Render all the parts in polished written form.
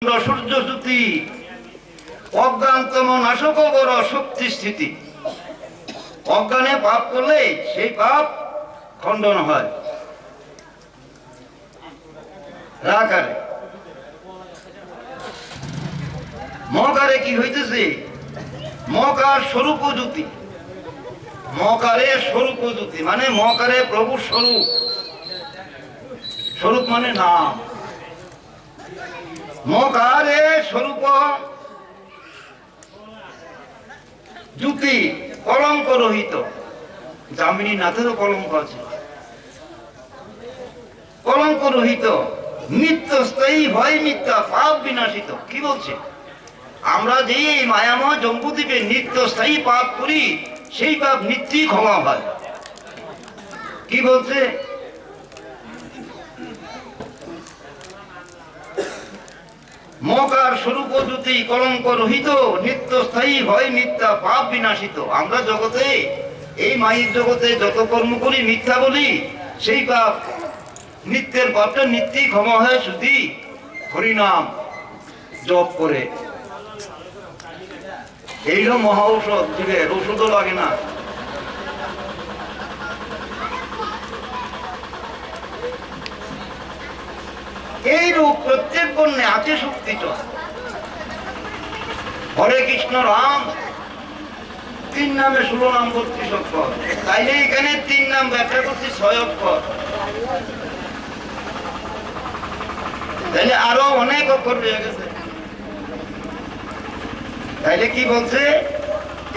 সূর্য জ্যোতি অজ্ঞানতম নাশক বড় শক্তি স্থিতি। অজ্ঞানে পাপ করলে সেই পাপ খণ্ডন হয়। রাকারে মকারে কি হইতেছে? মকার স্বরূপ জ্যোতি। মকারে স্বরূপ জ্যোতি মানে মকারে প্রভু স্বরূপ। স্বরূপ মানে নাম। মকারে স্বরূপ জ্যোতি কলঙ্ক রহিত। যামিনী নাথেরও কলঙ্ক আছে। কলঙ্ক রহিত নিত্য স্থায়ী ভয় মিথ্যা পাপ বিনাশিত। কি বলছে? আমরা যে এই মায়াময় জম্বুদ্বীপে নিত্য স্থায়ী পাপ করি সেই পাপ নিত্যই ক্ষমা হয়। কি বলছে? মকার স্বরূপ জ্যোতি কলঙ্ক রহিত নিত্য স্থায়ী ভয় মিথ্যা পাপ বিনাশিত। আমরা জগতে এই মায়ের জগতে যত কর্ম করি মিথ্যা বলি সেই পাপ নিত্যের পাপটা নিত্যই ক্ষমা হয় শুধু হরিনাম জপ করে। এইরকম মহা ঔষধ জীবের, ওষুধও লাগে না। এই রূপ প্রত্যেক বর্ণে আছে শক্তি। হরে কৃষ্ণ রাম তিন নামে 16 নাম 32 অক্ষর। তাইলে এখানে তিন নাম ব্যাখ্যা করছি 6 অক্ষর। তাইলে আরো অনেক অক্ষর রয়ে গেছে। তাইলে কি বলছে?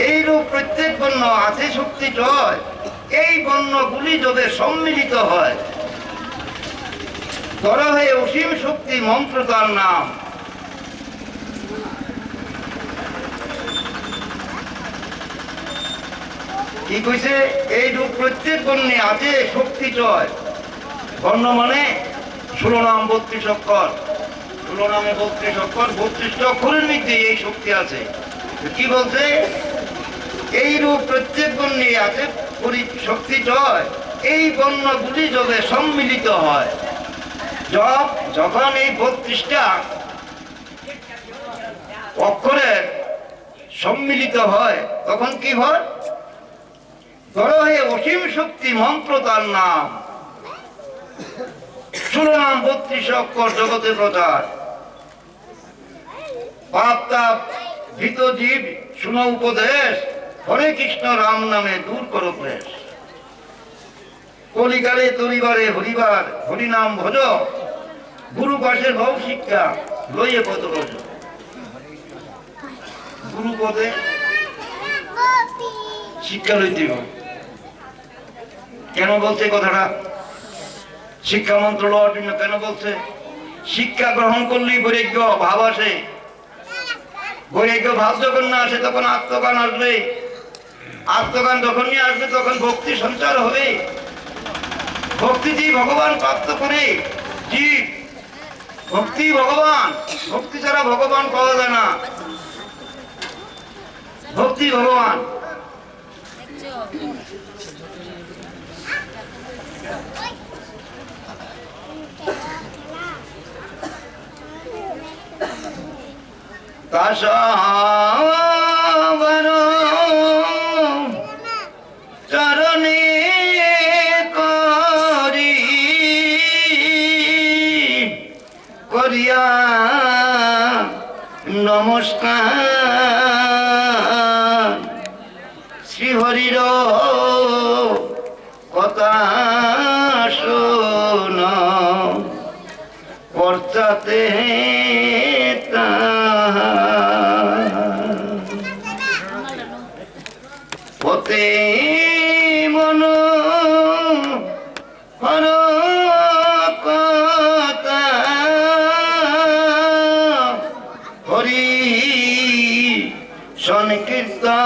এই রূপ প্রত্যেক বর্ণ আছে শক্তি জয়। এই বর্ণগুলি যদি সম্মিলিত হয় ধরা হয়ে অসীম শক্তি মন্ত্র তার নাম। কি কইছে? এই রূপ প্রত্যেক বর্ণে আছে শক্তি জয়। বর্ণ মানে 16 নাম 32 অক্ষর। 16 নামে 32 অক্ষর, 32 অক্ষরের মধ্যে এই শক্তি আছে। কি বলছে? এই রূপ প্রত্যেক বর্ণে আছে শক্তি জয়। এই বর্ণগুলি যদি সম্মিলিত হয়, যখন এই 32টা অক্ষরে সম্মিলিত হয় তখন কি হয়? ধরো হে অসীম শক্তি মন্ত্র তার নাম। 16 নাম 32 অক্ষর জগতে প্রচার। পাপ তাপ ভীত জীব শুনো উপদেশ। হরে কৃষ্ণ রাম নামে দূর করো ক্লেশ। কলিকালে তরিবারে হরিবার হরিনাম ভজ। গুরু পাশে ভব শিক্ষা লইয়ে পদ রজ। গুরু পদে শিক্ষা লইতে হবে। কেন বলছে কথাটা? শিক্ষা মন্ত্র লওয়ার জন্য কেন বলছে? শিক্ষা গ্রহণ করলেই বৈরাগ্য ভাব আসে। বৈরাগ্য ভাব যখন না আসে তখন আত্মজ্ঞান আসবে। আত্মজ্ঞান যখনই আসবে তখন ভক্তি সঞ্চার হবে। ভক্তি দিয়ে ভগবান প্রাপ্ত করে জীব। ভক্তি ভগবান, ভক্তি ছাড়া ভগবান পাওয়া যায় না। ভক্তি ভগবান। চরণে করিয়া নমস্কার। শ্রীহরির কথা শোন পর্চাতে পতে মন হর কথা হরি সংকীর্তন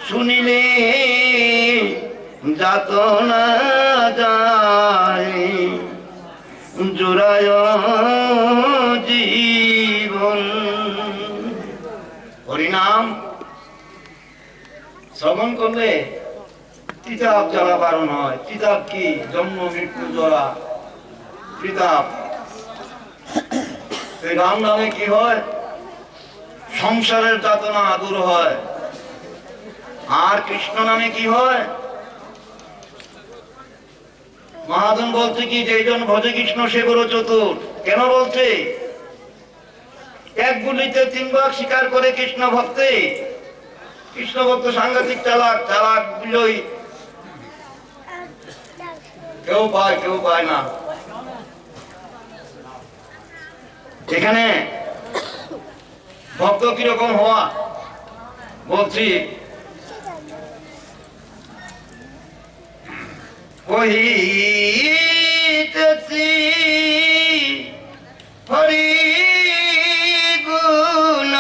শুনিলে যাতনা যায় জোড়ায় জীবন। হরিনাম শ্রবণ করলে তিতাব জ্বালা বারণ হয়। তিতাব কি? জন্ম মৃত্যু জ্বালা। তিতাব রাম নামে কি হয়? সংসারের যাতনা দূর হয়। আর কৃষ্ণ নামে কি হয়? মহাজন বলছে কি, যেজন ভজে কৃষ্ণ সে বড় চতুর। কেন বলছে? এক গুলিতে 3 ভাগ স্বীকার করে কৃষ্ণ ভক্তে। কৃষ্ণ ভক্ত সাংঘাতিক চালাক, চালাক বিজয়ী, কেউ পায় কেউ পায় না। এখানে ভক্ত কিরকম হওয়া বলছি। কহিতেছি হরি গুণ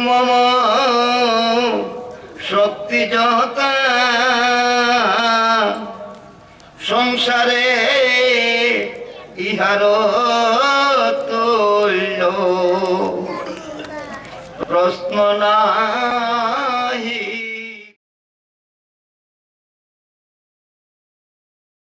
মম শক্তি যত সংসারে ইহার তুল্য প্রশ্ন না